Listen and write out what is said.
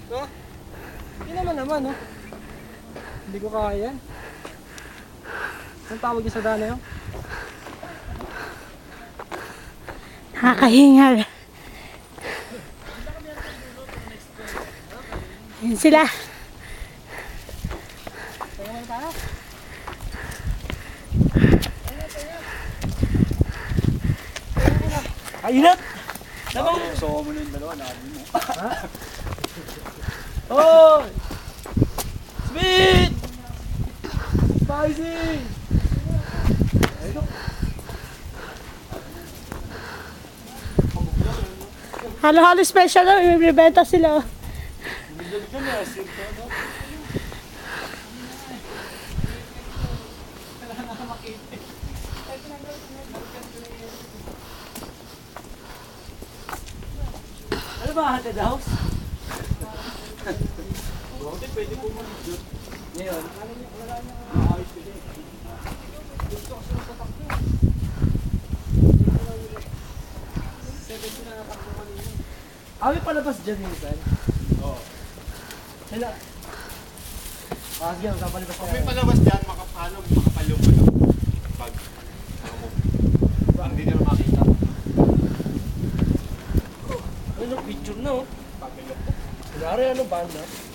No? Hindi naman, no? Hindi ko kaya. Anong tawag yung sa daan na yun? Nakakahingal. Yan sila. Tayo mo tayo. Ayunat! Namang... Gusto mo na yung dalawa, nakabili mo. Oh! Sweet! Spicy! Halo-halo special na. May bibenta sila. Ano ba, haunted house? Pwede po mo dito. Ngayon. May palabas dyan minsan. Oo. Sila. Sige, magpapalabas Kung tayo. may palabas dyan, makapalong mo lang. Pag, hindi nyo makita. Ano, picture na oh. Papilok. Kunyari ano, banda.